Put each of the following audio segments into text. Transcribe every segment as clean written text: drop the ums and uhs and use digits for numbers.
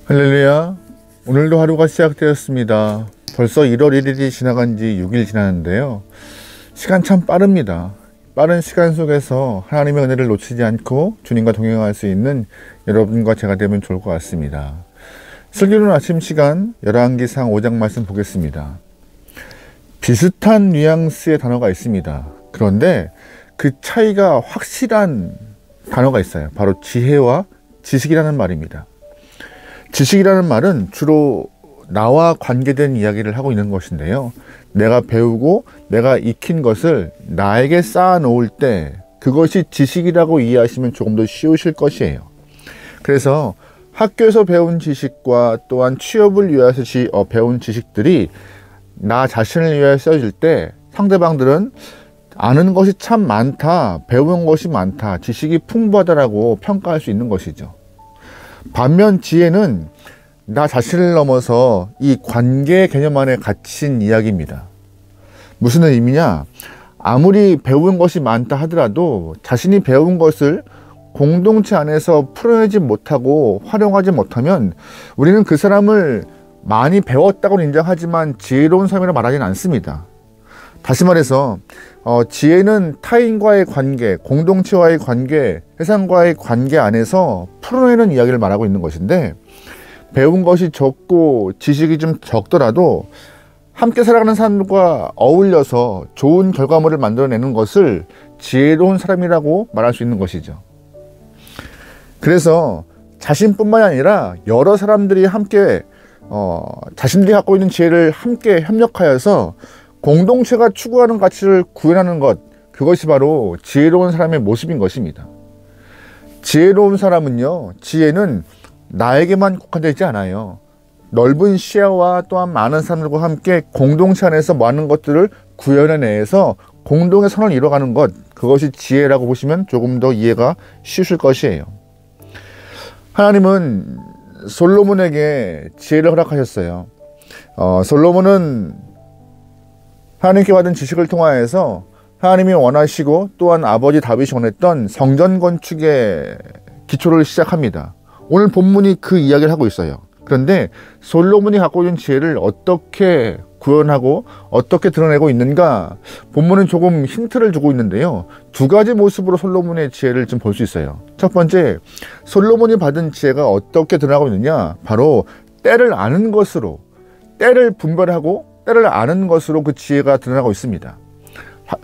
할렐루야. 오늘도 하루가 시작되었습니다. 벌써 1월 1일이 지나간 지 6일 지났는데요. 시간 참 빠릅니다. 빠른 시간 속에서 하나님의 은혜를 놓치지 않고 주님과 동행할 수 있는 여러분과 제가 되면 좋을 것 같습니다. 슬기로운 아침 시간 열왕기상 5장 말씀 보겠습니다. 비슷한 뉘앙스의 단어가 있습니다. 그런데 그 차이가 확실한 단어가 있어요. 바로 지혜와 지식이라는 말입니다. 지식이라는 말은 주로 나와 관계된 이야기를 하고 있는 것인데요. 내가 배우고 내가 익힌 것을 나에게 쌓아 놓을 때 그것이 지식이라고 이해하시면 조금 더 쉬우실 것이에요. 그래서 학교에서 배운 지식과 또한 취업을 위해서 배운 지식들이 나 자신을 위해 쓰여질 때 상대방들은 아는 것이 참 많다, 배운 것이 많다, 지식이 풍부하다라고 평가할 수 있는 것이죠. 반면 지혜는 나 자신을 넘어서 이 관계 개념 안에 갇힌 이야기입니다. 무슨 의미냐? 아무리 배운 것이 많다 하더라도 자신이 배운 것을 공동체 안에서 풀어내지 못하고 활용하지 못하면 우리는 그 사람을 많이 배웠다고는 인정하지만 지혜로운 사람이라고 말하지는 않습니다. 다시 말해서 지혜는 타인과의 관계, 공동체와의 관계, 세상과의 관계 안에서 풀어내는 이야기를 말하고 있는 것인데, 배운 것이 적고 지식이 좀 적더라도 함께 살아가는 사람들과 어울려서 좋은 결과물을 만들어내는 것을 지혜로운 사람이라고 말할 수 있는 것이죠. 그래서 자신뿐만이 아니라 여러 사람들이 함께 자신들이 갖고 있는 지혜를 함께 협력하여서 공동체가 추구하는 가치를 구현하는 것, 그것이 바로 지혜로운 사람의 모습인 것입니다. 지혜로운 사람은요, 지혜는 나에게만 국한되지 않아요. 넓은 시야와 또한 많은 사람들과 함께 공동체 안에서 많은 것들을 구현해내서 공동의 선을 이뤄가는 것, 그것이 지혜라고 보시면 조금 더 이해가 쉬우실 것이에요. 하나님은 솔로몬에게 지혜를 허락하셨어요. 솔로몬은 하나님께 받은 지식을 통하여서 하나님이 원하시고 또한 아버지 다윗이 원했던 성전 건축의 기초를 시작합니다. 오늘 본문이 그 이야기를 하고 있어요. 그런데 솔로몬이 갖고 있는 지혜를 어떻게 구현하고 어떻게 드러내고 있는가, 본문은 조금 힌트를 주고 있는데요. 두 가지 모습으로 솔로몬의 지혜를 좀 볼 수 있어요. 첫 번째, 솔로몬이 받은 지혜가 어떻게 드러나고 있느냐, 바로 때를 아는 것으로, 때를 분별하고 때를 아는 것으로 그 지혜가 드러나고 있습니다.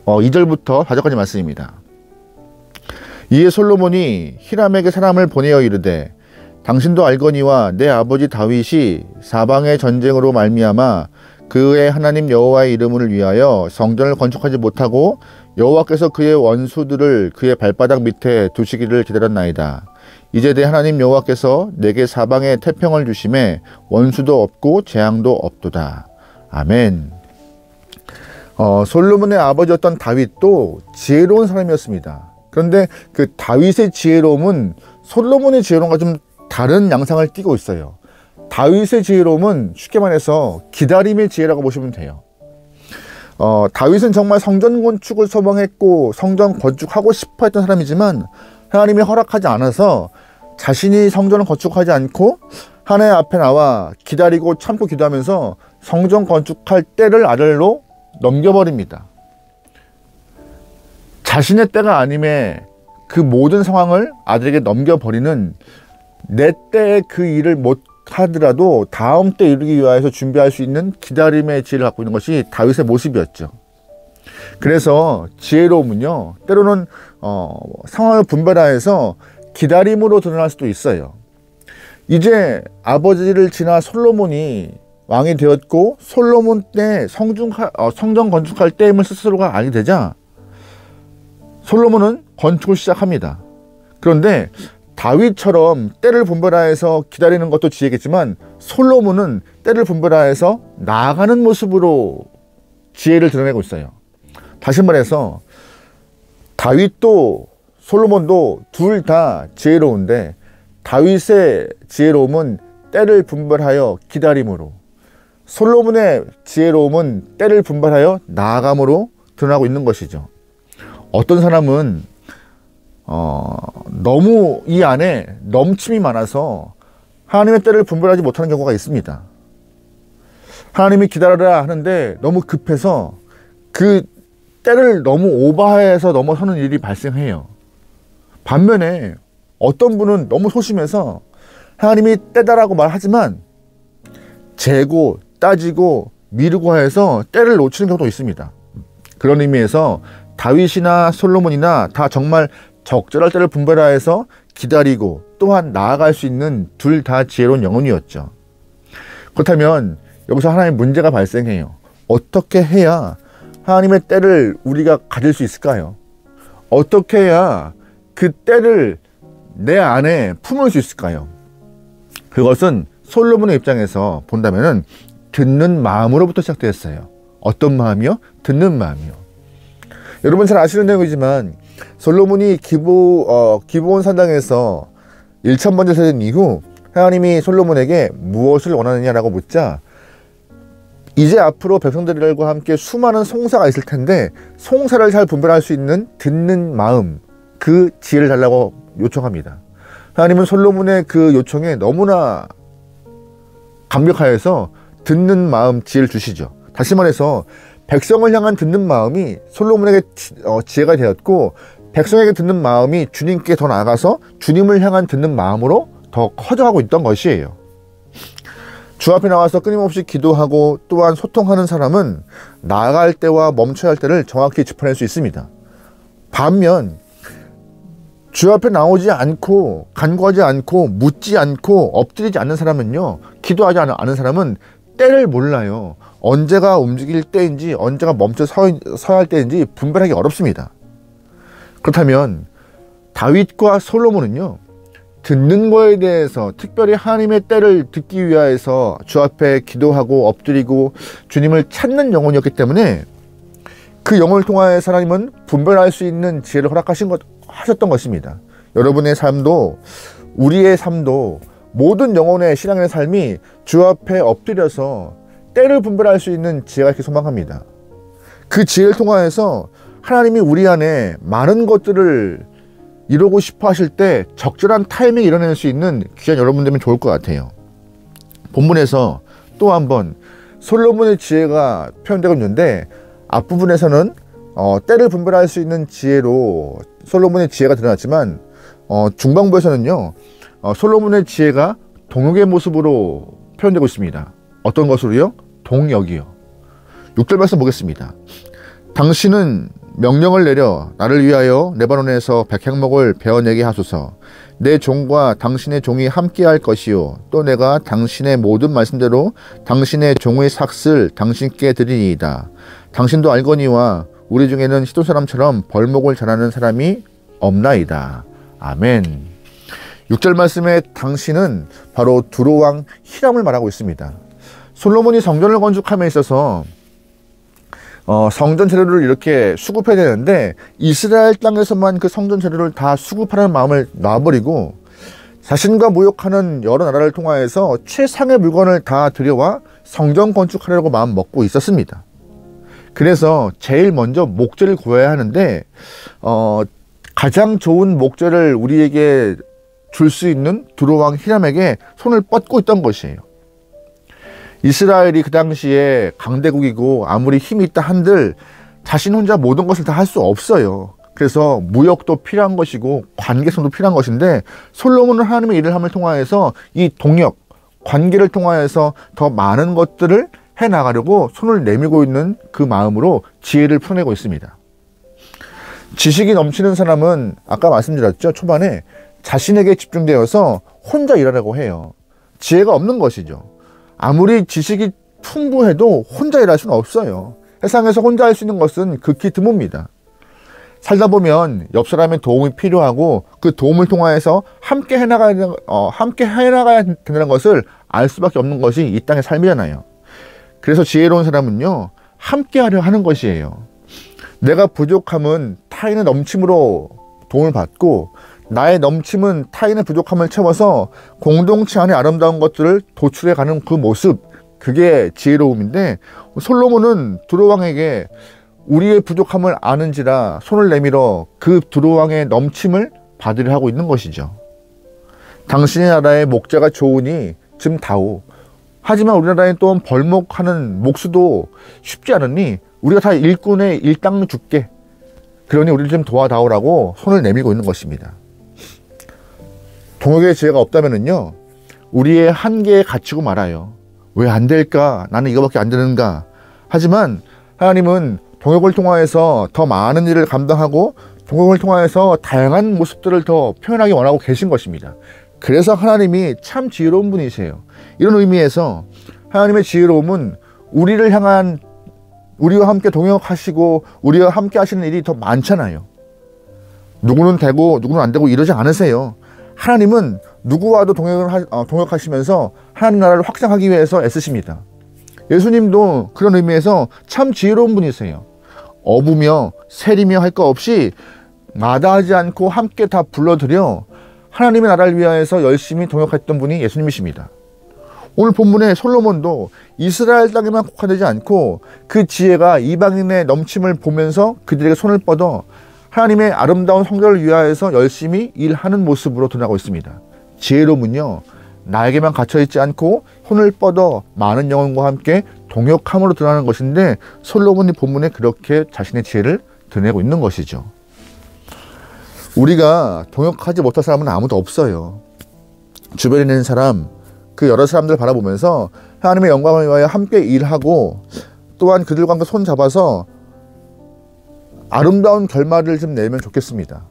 2절부터 4절까지 말씀입니다. 이에 솔로몬이 히람에게 사람을 보내어 이르되, 당신도 알거니와 내 아버지 다윗이 사방의 전쟁으로 말미암아 그의 하나님 여호와의 이름을 위하여 성전을 건축하지 못하고 여호와께서 그의 원수들을 그의 발바닥 밑에 두시기를 기다렸나이다. 이제 내 하나님 여호와께서 내게 사방에 태평을 주심에 원수도 없고 재앙도 없도다. 아멘. 솔로몬의 아버지였던 다윗도 지혜로운 사람이었습니다. 그런데 그 다윗의 지혜로움은 솔로몬의 지혜로움과 좀 다른 양상을 띠고 있어요. 다윗의 지혜로움은 쉽게 말해서 기다림의 지혜라고 보시면 돼요. 다윗은 정말 성전 건축을 소망했고 성전 건축하고 싶어 했던 사람이지만 하나님이 허락하지 않아서 자신이 성전을 건축하지 않고 하나님 앞에 나와 기다리고 참고 기도하면서 성전 건축할 때를 아들로 넘겨버립니다. 자신의 때가 아님에 그 모든 상황을 아들에게 넘겨버리는, 내 때에 그 일을 못 하더라도 다음 때 이루기 위해서 준비할 수 있는 기다림의 지혜를 갖고 있는 것이 다윗의 모습이었죠. 그래서 지혜로움은요, 때로는 상황을 분별하여서 기다림으로 드러날 수도 있어요. 이제 아버지를 지나 솔로몬이 왕이 되었고 솔로몬 때 성전 건축할 때임을 스스로가 알게 되자 솔로몬은 건축을 시작합니다. 그런데 다윗처럼 때를 분별하여서 기다리는 것도 지혜겠지만 솔로몬은 때를 분별하여서 나아가는 모습으로 지혜를 드러내고 있어요. 다시 말해서 다윗도 솔로몬도 둘 다 지혜로운데 다윗의 지혜로움은 때를 분별하여 기다림으로, 솔로몬의 지혜로움은 때를 분별하여 나아감으로 드러나고 있는 것이죠. 어떤 사람은 너무 이 안에 넘침이 많아서 하나님의 때를 분별하지 못하는 경우가 있습니다. 하나님이 기다려라 하는데 너무 급해서 그 때를 너무 오버해서 넘어서는 일이 발생해요. 반면에 어떤 분은 너무 소심해서 하나님이 때다라고 말하지만 재고, 따지고, 미루고 해서 때를 놓치는 경우도 있습니다. 그런 의미에서 다윗이나 솔로몬이나 다 정말 적절할 때를 분별하여서 기다리고 또한 나아갈 수 있는 둘 다 지혜로운 영혼이었죠. 그렇다면 여기서 하나의 문제가 발생해요. 어떻게 해야 하나님의 때를 우리가 가질 수 있을까요? 어떻게 해야 그 때를 내 안에 품을 수 있을까요? 그것은 솔로몬의 입장에서 본다면은 듣는 마음으로부터 시작되었어요. 어떤 마음이요? 듣는 마음이요. 여러분 잘 아시는 내용이지만 솔로몬이 기브온 산당에서 1000번째 세된 이후 하나님이 솔로몬에게 무엇을 원하느냐라고 묻자 이제 앞으로 백성들과 함께 수많은 송사가 있을 텐데 송사를 잘 분별할 수 있는 듣는 마음, 그 지혜를 달라고 요청합니다. 하나님은 솔로몬의 그 요청에 너무나 감격하여서 듣는 마음, 지혜를 주시죠. 다시 말해서 백성을 향한 듣는 마음이 솔로몬에게 지혜가 되었고 백성에게 듣는 마음이 주님께 더 나아가서 주님을 향한 듣는 마음으로 더 커져가고 있던 것이에요. 주 앞에 나와서 끊임없이 기도하고 또한 소통하는 사람은 나아갈 때와 멈춰야 할 때를 정확히 짚어낼 수 있습니다. 반면 주 앞에 나오지 않고 간구하지 않고 묻지 않고 엎드리지 않는 사람은요, 기도하지 않은 사람은 때를 몰라요. 언제가 움직일 때인지 언제가 멈춰 서야 할 때인지 분별하기 어렵습니다. 그렇다면 다윗과 솔로몬은요, 듣는 거에 대해서 특별히 하나님의 때를 듣기 위하여서 주 앞에 기도하고 엎드리고 주님을 찾는 영혼이었기 때문에 그 영혼을 통하여 하나님은 분별할 수 있는 지혜를 하셨던 것입니다. 여러분의 삶도 우리의 삶도 모든 영혼의 신앙의 삶이 주 앞에 엎드려서 때를 분별할 수 있는 지혜가 있길 소망합니다. 그 지혜를 통하여서 하나님이 우리 안에 많은 것들을 이루고 싶어 하실 때 적절한 타이밍에 이뤄낼 수 있는 귀한 여러분 되면 좋을 것 같아요. 본문에서 또 한번 솔로몬의 지혜가 표현되고 있는데 앞부분에서는 때를 분별할 수 있는 지혜로 솔로몬의 지혜가 드러났지만 중반부에서는요, 솔로몬의 지혜가 동역의 모습으로 표현되고 있습니다. 어떤 것으로요? 동역이요. 6절 말씀 보겠습니다. 당신은 명령을 내려 나를 위하여 레바논에서 백향목을 베어내게 하소서. 내 종과 당신의 종이 함께할 것이요 또 내가 당신의 모든 말씀대로 당신의 종의 삭슬 당신께 드리니이다. 당신도 알거니와 우리 중에는 시돈 사람처럼 벌목을 잘하는 사람이 없나이다. 아멘. 6절 말씀에 당신은 바로 두로왕 히람을 말하고 있습니다. 솔로몬이 성전을 건축함에 있어서 성전 재료를 이렇게 수급해야 되는데 이스라엘 땅에서만 그 성전 재료를 다 수급하라는 마음을 놔버리고 자신과 모욕하는 여러 나라를 통하여서 최상의 물건을 다 들여와 성전 건축하려고 마음 먹고 있었습니다. 그래서 제일 먼저 목재를 구해야 하는데 가장 좋은 목재를 우리에게 줄 수 있는 두로왕 히람에게 손을 뻗고 있던 것이에요. 이스라엘이 그 당시에 강대국이고 아무리 힘이 있다 한들 자신 혼자 모든 것을 다 할 수 없어요. 그래서 무역도 필요한 것이고 관계성도 필요한 것인데 솔로몬은 하나님의 일을 함을 통하여서 이 동역, 관계를 통하여서 더 많은 것들을 해나가려고 손을 내밀고 있는 그 마음으로 지혜를 풀어내고 있습니다. 지식이 넘치는 사람은 아까 말씀드렸죠. 초반에 자신에게 집중되어서 혼자 일하려고 해요. 지혜가 없는 것이죠. 아무리 지식이 풍부해도 혼자 일할 수는 없어요. 세상에서 혼자 할 수 있는 것은 극히 드뭅니다. 살다 보면 옆 사람의 도움이 필요하고 그 도움을 통하여서 함께 해나가야 된다는 것을 알 수밖에 없는 것이 이 땅의 삶이잖아요. 그래서 지혜로운 사람은요, 함께 하려 하는 것이에요. 내가 부족함은 타인의 넘침으로 도움을 받고 나의 넘침은 타인의 부족함을 채워서 공동체 안에 아름다운 것들을 도출해가는 그 모습, 그게 지혜로움인데 솔로몬은 두로왕에게 우리의 부족함을 아는지라 손을 내밀어 그 두로왕의 넘침을 받으려 하고 있는 것이죠. 당신의 나라의 목자가 좋으니 좀 다오. 하지만 우리나라에 또 벌목하는 목수도 쉽지 않으니 우리가 다 일꾼의 일당 줄게. 그러니 우리를 좀 도와다오라고 손을 내밀고 있는 것입니다. 동역의 지혜가 없다면요, 우리의 한계에 갇히고 말아요. 왜 안 될까? 나는 이거밖에 안 되는가? 하지만 하나님은 동역을 통하여서 더 많은 일을 감당하고 동역을 통하여서 다양한 모습들을 더 표현하기 원하고 계신 것입니다. 그래서 하나님이 참 지혜로운 분이세요. 이런 의미에서 하나님의 지혜로움은 우리를 향한, 우리와 함께 동역하시고 우리와 함께 하시는 일이 더 많잖아요. 누구는 되고 누구는 안 되고 이러지 않으세요. 하나님은 누구와도 동역하시면서 하나님 나라를 확장하기 위해서 애쓰십니다. 예수님도 그런 의미에서 참 지혜로운 분이세요. 어부며 세리며 할 것 없이 마다하지 않고 함께 다 불러들여 하나님의 나라를 위하여서 열심히 동역했던 분이 예수님이십니다. 오늘 본문의 솔로몬도 이스라엘 땅에만 국한되지 않고 그 지혜가 이방인의 넘침을 보면서 그들에게 손을 뻗어 하나님의 아름다운 성전을 위하여서 열심히 일하는 모습으로 드러나고 있습니다. 지혜로움은요, 나에게만 갇혀있지 않고 손을 뻗어 많은 영혼과 함께 동역함으로 드러나는 것인데, 솔로몬이 본문에 그렇게 자신의 지혜를 드러내고 있는 것이죠. 우리가 동역하지 못할 사람은 아무도 없어요. 주변에 있는 사람, 그 여러 사람들을 바라보면서 하나님의 영광을 위하여 함께 일하고 또한 그들과 함께 손 잡아서 아름다운 결말을 좀 내면 좋겠습니다.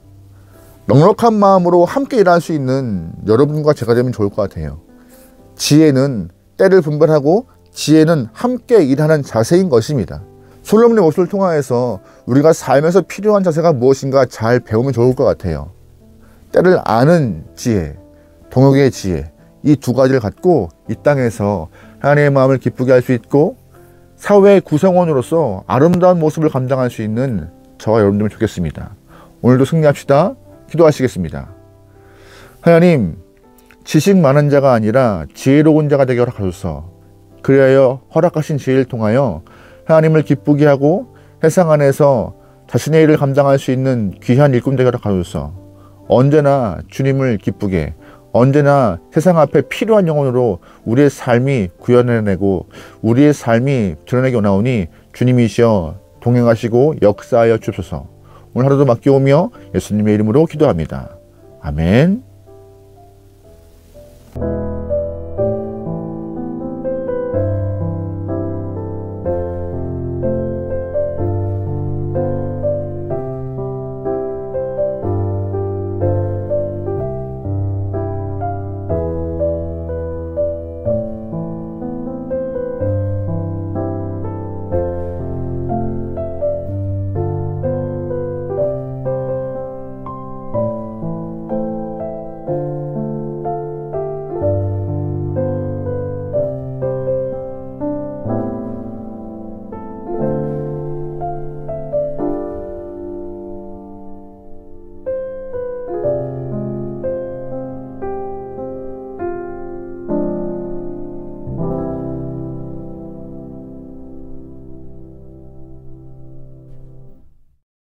넉넉한 마음으로 함께 일할 수 있는 여러분과 제가 되면 좋을 것 같아요. 지혜는 때를 분별하고 지혜는 함께 일하는 자세인 것입니다. 솔로몬의 모습을 통하여서 우리가 살면서 필요한 자세가 무엇인가 잘 배우면 좋을 것 같아요. 때를 아는 지혜, 동역의 지혜, 이 두 가지를 갖고 이 땅에서 하나님의 마음을 기쁘게 할 수 있고 사회의 구성원으로서 아름다운 모습을 감당할 수 있는 저와 여러분들은 좋겠습니다. 오늘도 승리합시다. 기도하시겠습니다. 하나님, 지식 많은 자가 아니라 지혜로운 자가 되게 허락하소서. 그리하여 허락하신 지혜를 통하여 하나님을 기쁘게 하고 세상 안에서 자신의 일을 감당할 수 있는 귀한 일꾼 되게 허락하소서. 언제나 주님을 기쁘게, 언제나 세상 앞에 필요한 영혼으로 우리의 삶이 구현해내고 우리의 삶이 드러내게 원하오니 주님이시여 동행하시고 역사하여 주옵소서. 오늘 하루도 맡겨오며 예수님의 이름으로 기도합니다. 아멘.